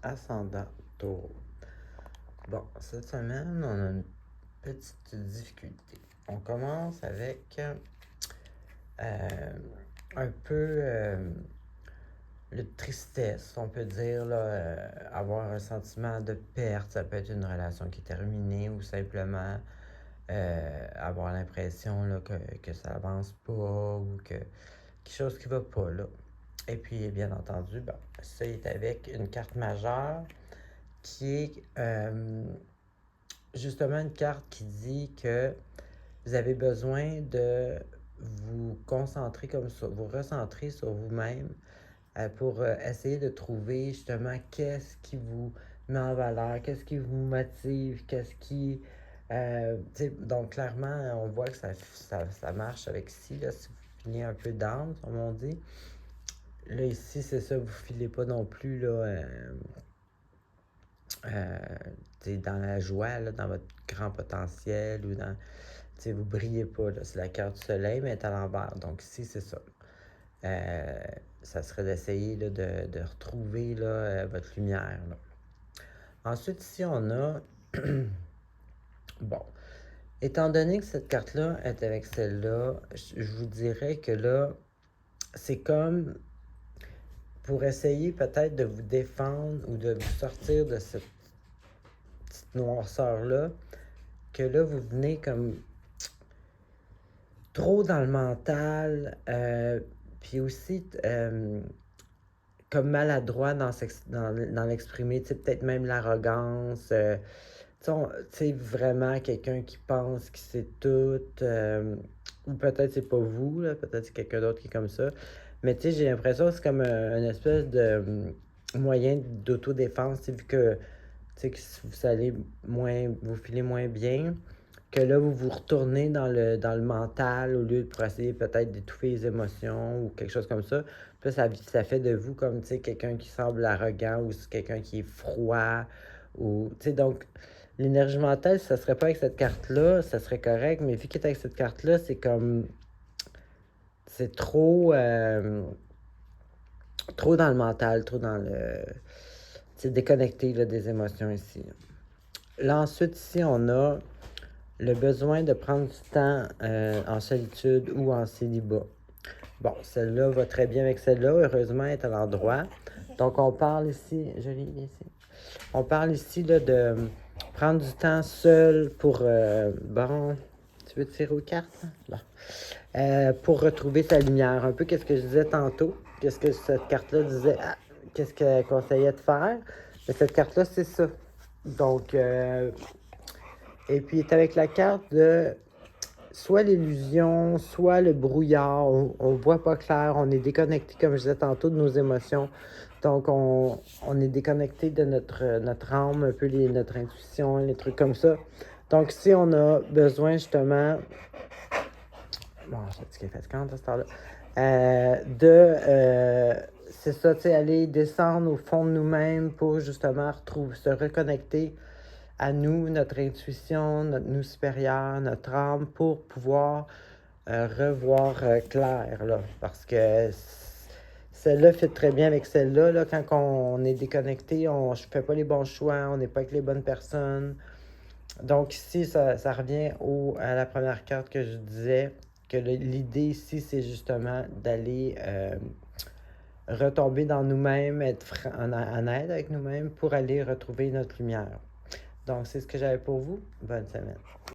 Ascendant Taureau. Bon, cette semaine, on a une petite difficulté. On commence avec un peu de tristesse, on peut dire, là, avoir un sentiment de perte. Ça peut être une relation qui est terminée ou simplement avoir l'impression là, que ça avance pas ou que quelque chose qui va pas, là. Et puis, bien entendu, bon, ça est avec une carte majeure qui est justement une carte qui dit que vous avez besoin de vous concentrer comme ça, vous recentrer sur vous-même pour essayer de trouver justement qu'est-ce qui vous met en valeur, qu'est-ce qui vous motive, qu'est-ce qui... donc clairement, on voit que ça marche avec ici, là, si vous filez un peu d'âme, comme on dit. Là, ici, c'est ça, vous ne filez pas non plus là, dans la joie, là, dans votre grand potentiel ou dans... vous brillez pas, là. C'est la carte du soleil, mais elle est à l'envers. Donc ici, c'est ça. Ça serait d'essayer là, de retrouver là, votre lumière. Là. Ensuite, ici, on a... bon. Étant donné que cette carte-là est avec celle-là, je vous dirais que là, c'est comme pour essayer peut-être de vous défendre ou de vous sortir de cette petite noirceur-là, que là, vous venez comme trop dans le mental, puis aussi comme maladroit dans l'exprimer, peut-être même l'arrogance, tu sais, vraiment quelqu'un qui pense qu'il sait tout, ou peut-être c'est pas vous, là, peut-être c'est quelqu'un d'autre qui est comme ça, mais tu sais, j'ai l'impression que c'est comme une espèce de moyen d'autodéfense, vu que, tu sais, que vous allez moins, vous filez moins bien, que là, vous vous retournez dans le mental au lieu de pour essayer peut-être d'étouffer les émotions ou quelque chose comme ça. Puis là, ça fait de vous comme, tu sais, quelqu'un qui semble arrogant ou quelqu'un qui est froid. Ou, tu sais, donc, l'énergie mentale, si ça serait pas avec cette carte-là, ça serait correct. Mais vu qu'il est avec cette carte-là, c'est comme... C'est trop... trop dans le mental, trop dans le... C'est déconnecté là, des émotions ici. Là, ensuite, ici, on a le besoin de prendre du temps en solitude ou en célibat. Bon, celle-là va très bien avec celle-là. Heureusement, elle est à l'endroit. Donc, on parle ici... Jolie, ici. On parle ici là, de prendre du temps seul pour... bon, tu veux tirer aux cartes? Bon. Pour retrouver sa lumière. Un peu qu'est-ce que je disais tantôt. Qu'est-ce que cette carte-là disait? Qu'est-ce qu'elle conseillait de faire? Mais cette carte-là, c'est ça. Donc, et puis, est avec la carte de soit l'illusion, soit le brouillard. On voit pas clair, on est déconnecté, comme je disais tantôt, de nos émotions. Donc, on est déconnecté de notre âme, un peu notre intuition, les trucs comme ça. Donc, si on a besoin, justement... Bon, je sais qu'elle est fatigante à cette heure-là. C'est ça, tu sais, aller descendre au fond de nous-mêmes pour, justement, se reconnecter à nous, notre intuition, notre nous supérieur, notre âme, pour pouvoir revoir clair, là. Parce que celle-là fait très bien avec celle-là. Là, quand on est déconnecté, je ne fais pas les bons choix, on n'est pas avec les bonnes personnes. Donc ici, ça revient à la première carte que je disais, que l'idée ici, c'est justement d'aller retomber dans nous-mêmes, être en aide avec nous-mêmes pour aller retrouver notre lumière. Donc, c'est ce que j'avais pour vous. Bonne semaine.